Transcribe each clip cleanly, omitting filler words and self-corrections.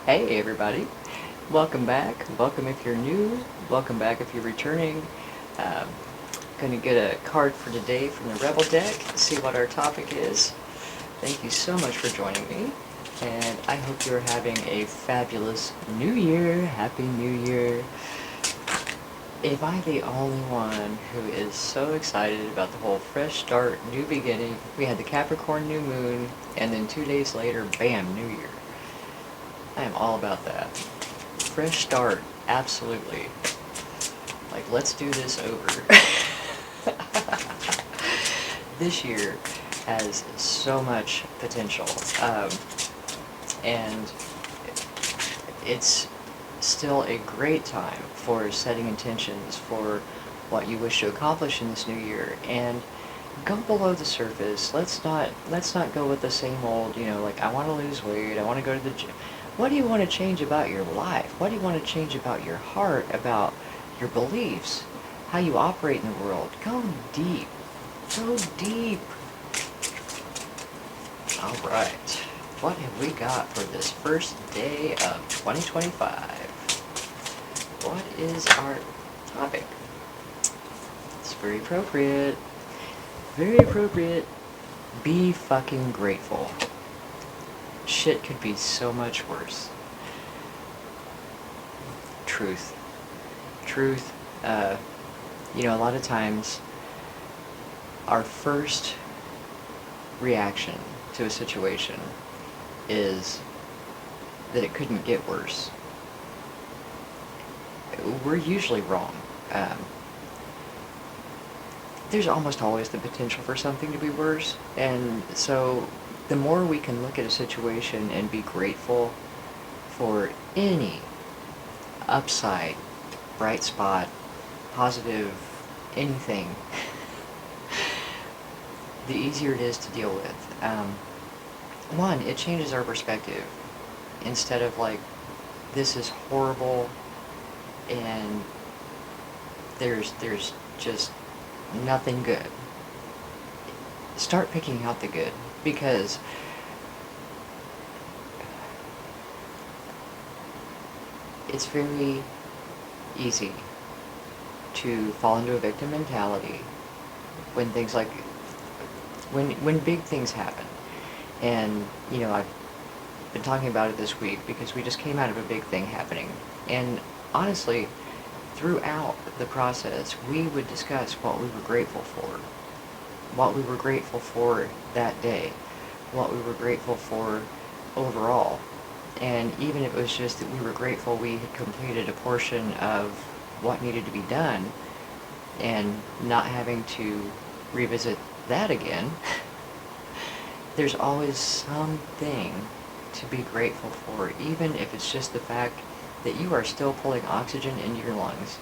Hey everybody, welcome back. Welcome if you're new, welcome back if you're returning. Um, Going to get a card for today from the Rebel deck, see what our topic is. Thank you so much for joining me, and I hope you're having a fabulous New Year. Happy New Year. Am I the only one who is so excited about the whole fresh start, new beginning? We had the Capricorn new moon, and then 2 days later, bam, New Year. I am all about that. Fresh start, absolutely. Like, let's do this over. This year has so much potential, and it's still a great time for setting intentions for what you wish to accomplish in this new year. And go below the surface. Let's not go with the same old, like, I want to lose weight, I want to go to the gym. What do you want to change about your life? What do you want to change about your heart, about your beliefs, how you operate in the world? Go deep. Go deep. All right. What have we got for this first day of 2025? What is our topic? It's very appropriate. Very appropriate. Be fucking grateful. Shit could be so much worse. Truth. Truth. A lot of times our first reaction to a situation is that it couldn't get worse. We're usually wrong. There's almost always the potential for something to be worse, and so the more we can look at a situation and be grateful for any upside, bright spot, positive, anything, the easier it is to deal with. One, it changes our perspective. Instead of like, this is horrible and there's just nothing good. Start picking out the good, because it's very easy to fall into a victim mentality when things like when big things happen. And I've been talking about it this week because we just came out of a big thing happening, and honestly, throughout the process we would discuss what we were grateful for, that day, what we were grateful for overall. And even if it was just that we were grateful we had completed a portion of what needed to be done and not having to revisit that again, there's always something to be grateful for, even if it's just the fact that you are still pulling oxygen into your lungs.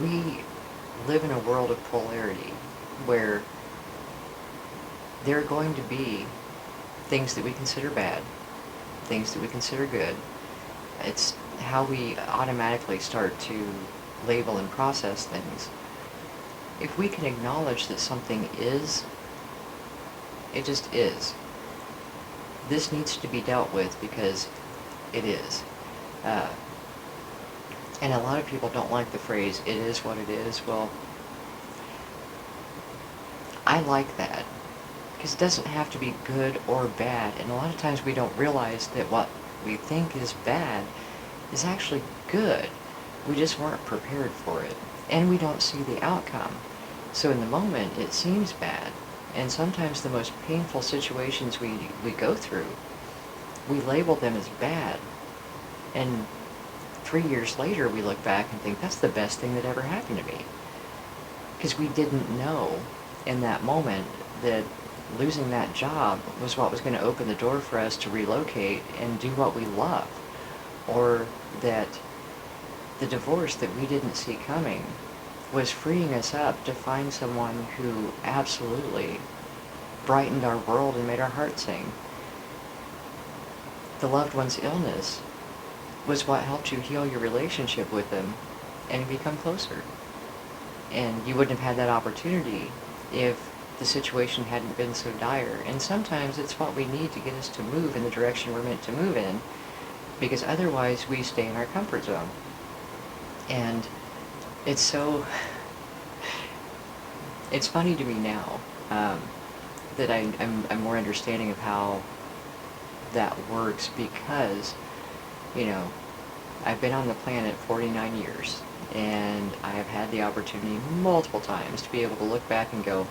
We live in a world of polarity where there are going to be things that we consider bad, things that we consider good. It's how we automatically start to label and process things. If we can acknowledge that something is, it just is. This needs to be dealt with because it is. And a lot of people don't like the phrase, it is what it is. Well, I like that, because it doesn't have to be good or bad. And a lot of times we don't realize that what we think is bad is actually good. We just weren't prepared for it, and we don't see the outcome. So in the moment it seems bad, and sometimes the most painful situations we go through, we label them as bad, and 3 years later we look back and think that's the best thing that ever happened to me, because we didn't know in that moment that losing that job was what was going to open the door for us to relocate and do what we love, or that the divorce that we didn't see coming was freeing us up to find someone who absolutely brightened our world and made our heart sing. The loved one's illness was what helped you heal your relationship with them and become closer. And you wouldn't have had that opportunity if the situation hadn't been so dire. And sometimes it's what we need to get us to move in the direction we're meant to move in, because otherwise we stay in our comfort zone. And it's so, it's funny to me now that I'm more understanding of how that works, because, you know, I've been on the planet 49 years, and I have had the opportunity multiple times to be able to look back and go,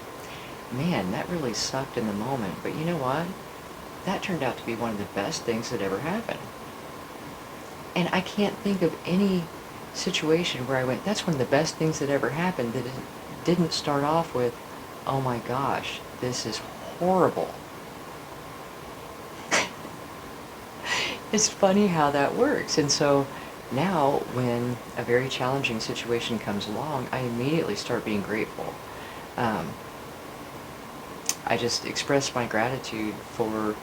man, that really sucked in the moment, but you know what? That turned out to be one of the best things that ever happened. And I can't think of any situation where I went, that's one of the best things that ever happened, that it didn't start off with, oh my gosh, this is horrible. It's funny how that works. And so now when a very challenging situation comes along, I immediately start being grateful. I just express my gratitude for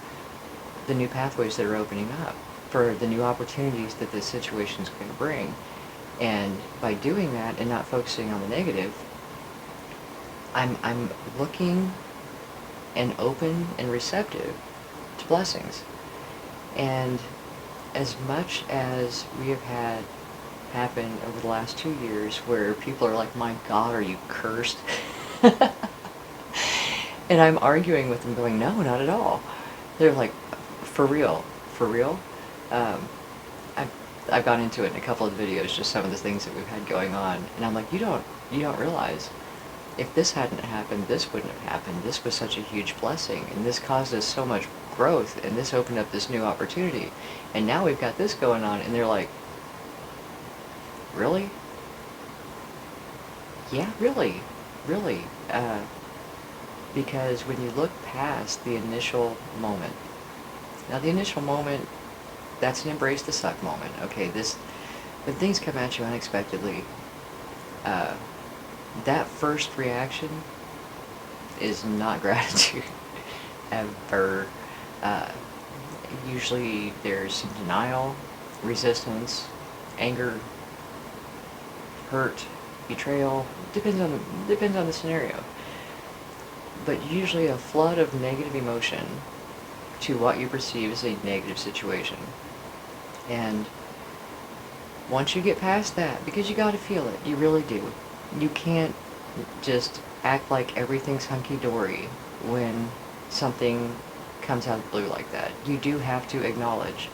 the new pathways that are opening up, for the new opportunities that this situation is going to bring. And by doing that and not focusing on the negative, I'm looking and open and receptive to blessings. And as much as we have had happen over the last 2 years where people are like, my God, are you cursed? And I'm arguing with them going, no, not at all. They're like, for real, for real? I've gone into it in a couple of videos, just some of the things that we've had going on. And I'm like, you don't realize, if this hadn't happened, this wouldn't have happened. This was such a huge blessing, and this caused us so much growth, and this opened up this new opportunity. And now we've got this going on, and they're like, really? Yeah, really, really. Because when you look past the initial moment, now the initial moment, that's an embrace the suck moment. Okay, when things come at you unexpectedly, that first reaction is not gratitude, ever. Usually there's some denial, resistance, anger, hurt, betrayal. Depends on the scenario. But usually a flood of negative emotion to what you perceive as a negative situation. And once you get past that, because you gotta feel it, you really do. You can't just act like everything's hunky-dory when something comes out of the blue like that. You do have to acknowledge,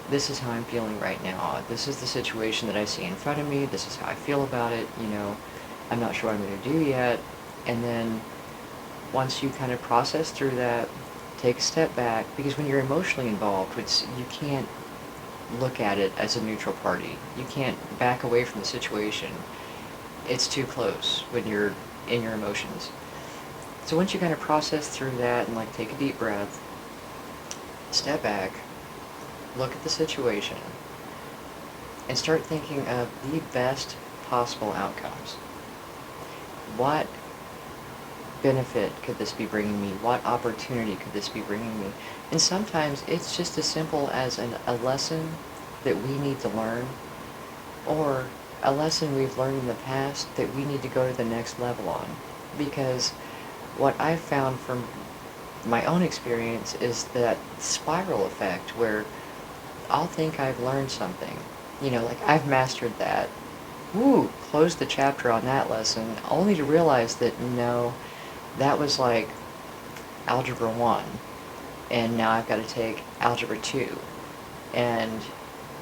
this is how I'm feeling right now. This is the situation that I see in front of me. This is how I feel about it. You know, I'm not sure what I'm going to do yet. And then once you kind of process through that, take a step back, because when you're emotionally involved, you can't look at it as a neutral party. You can't back away from the situation. It's too close when you're in your emotions. So once you kind of process through that and like take a deep breath, step back, look at the situation, and start thinking of the best possible outcomes. What benefit could this be bringing me? What opportunity could this be bringing me? And sometimes it's just as simple as a lesson that we need to learn, or a lesson we've learned in the past that we need to go to the next level on. Because what I've found from my own experience is that spiral effect where I'll think I've learned something. You know, like I've mastered that. Woo, close the chapter on that lesson, only to realize that no, that was like Algebra 1, and now I've got to take Algebra 2. And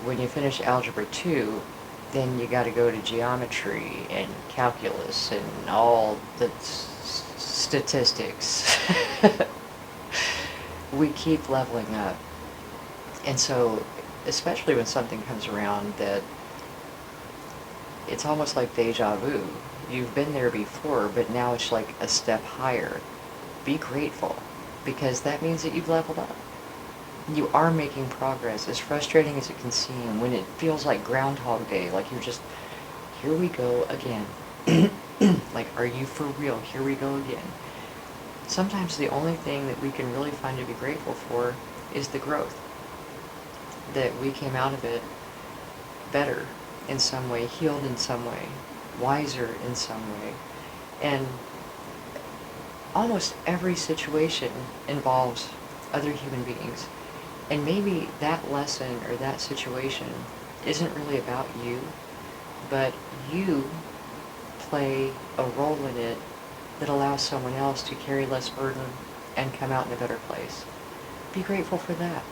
when you finish Algebra 2, then you got to go to geometry and calculus and all the statistics. We keep leveling up. And so, especially when something comes around that it's almost like deja vu. You've been there before, but now it's like a step higher. Be grateful, because that means that you've leveled up. You are making progress, as frustrating as it can seem, when it feels like Groundhog Day, like you're just, here we go again. Like, are you for real? Here we go again. Sometimes the only thing that we can really find to be grateful for is the growth. That we came out of it better in some way, healed in some way, wiser in some way. And almost every situation involves other human beings. And maybe that lesson or that situation isn't really about you, but you play a role in it that allows someone else to carry less burden and come out in a better place. Be grateful for that.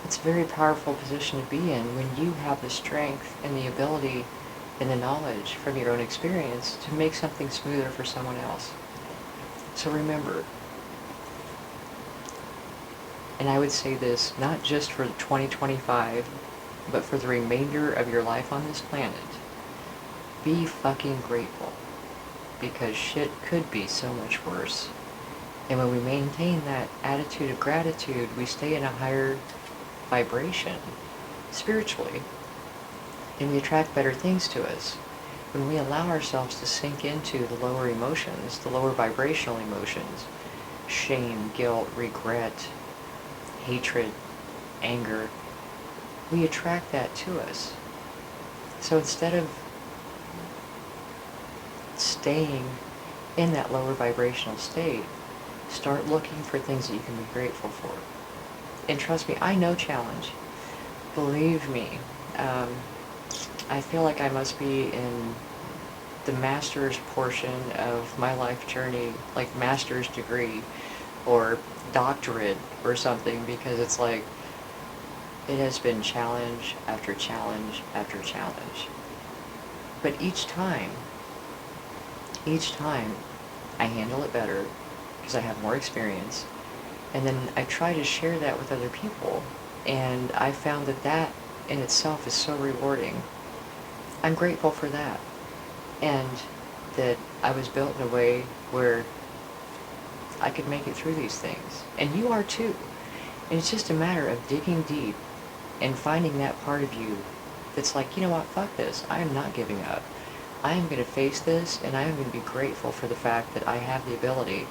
It's a very powerful position to be in when you have the strength and the ability and the knowledge from your own experience to make something smoother for someone else. So remember, and I would say this not just for 2025, but for the remainder of your life on this planet, be fucking grateful, because shit could be so much worse. And when we maintain that attitude of gratitude, we stay in a higher vibration spiritually, and we attract better things to us. When we allow ourselves to sink into the lower emotions, the lower vibrational emotions, shame, guilt, regret, hatred, anger, we attract that to us. So instead of staying in that lower vibrational state, start looking for things that you can be grateful for. And trust me, I know challenge. Believe me, I feel like I must be in the master's portion of my life journey, like master's degree or doctorate or something, because it's like it has been challenge after challenge after challenge. But each time I handle it better because I have more experience, and then I try to share that with other people, and I found that that in itself is so rewarding. I'm grateful for that, and that I was built in a way where I could make it through these things, and you are too. And it's just a matter of digging deep and finding that part of you that's like, you know what, fuck this, I am not giving up. I am going to face this, and I am going to be grateful for the fact that I have the ability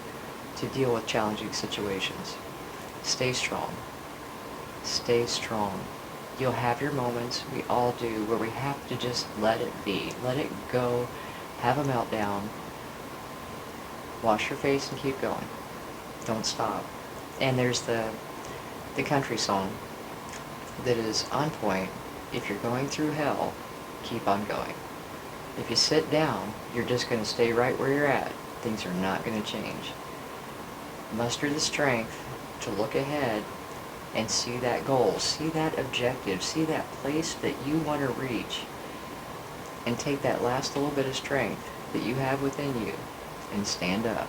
to deal with challenging situations. Stay strong. Stay strong. You'll have your moments, we all do, where we have to just let it be. Let it go. Have a meltdown. Wash your face and keep going. Don't stop. And there's the country song that is on point. If you're going through hell, keep on going. If you sit down, you're just going to stay right where you're at. Things are not going to change. Muster the strength to look ahead and see that goal, see that objective, see that place that you want to reach, and take that last little bit of strength that you have within you and stand up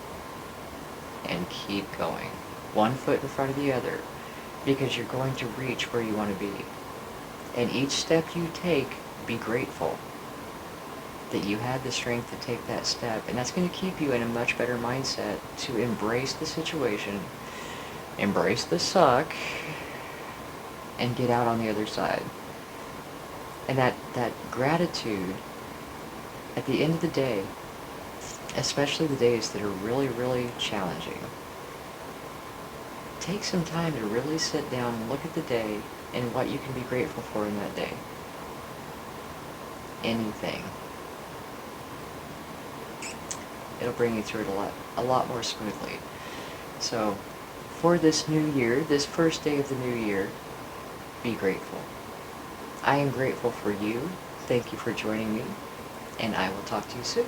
and keep going. One foot in front of the other, because you're going to reach where you want to be. And each step you take, be grateful that you had the strength to take that step. And that's going to keep you in a much better mindset to embrace the situation, embrace the suck, and get out on the other side. And that gratitude, at the end of the day, especially the days that are really, really challenging, take some time to really sit down and look at the day and what you can be grateful for in that day. Anything. It'll bring you through it a lot more smoothly. So, for this new year, this first day of the new year, be grateful. I am grateful for you. Thank you for joining me, and I will talk to you soon.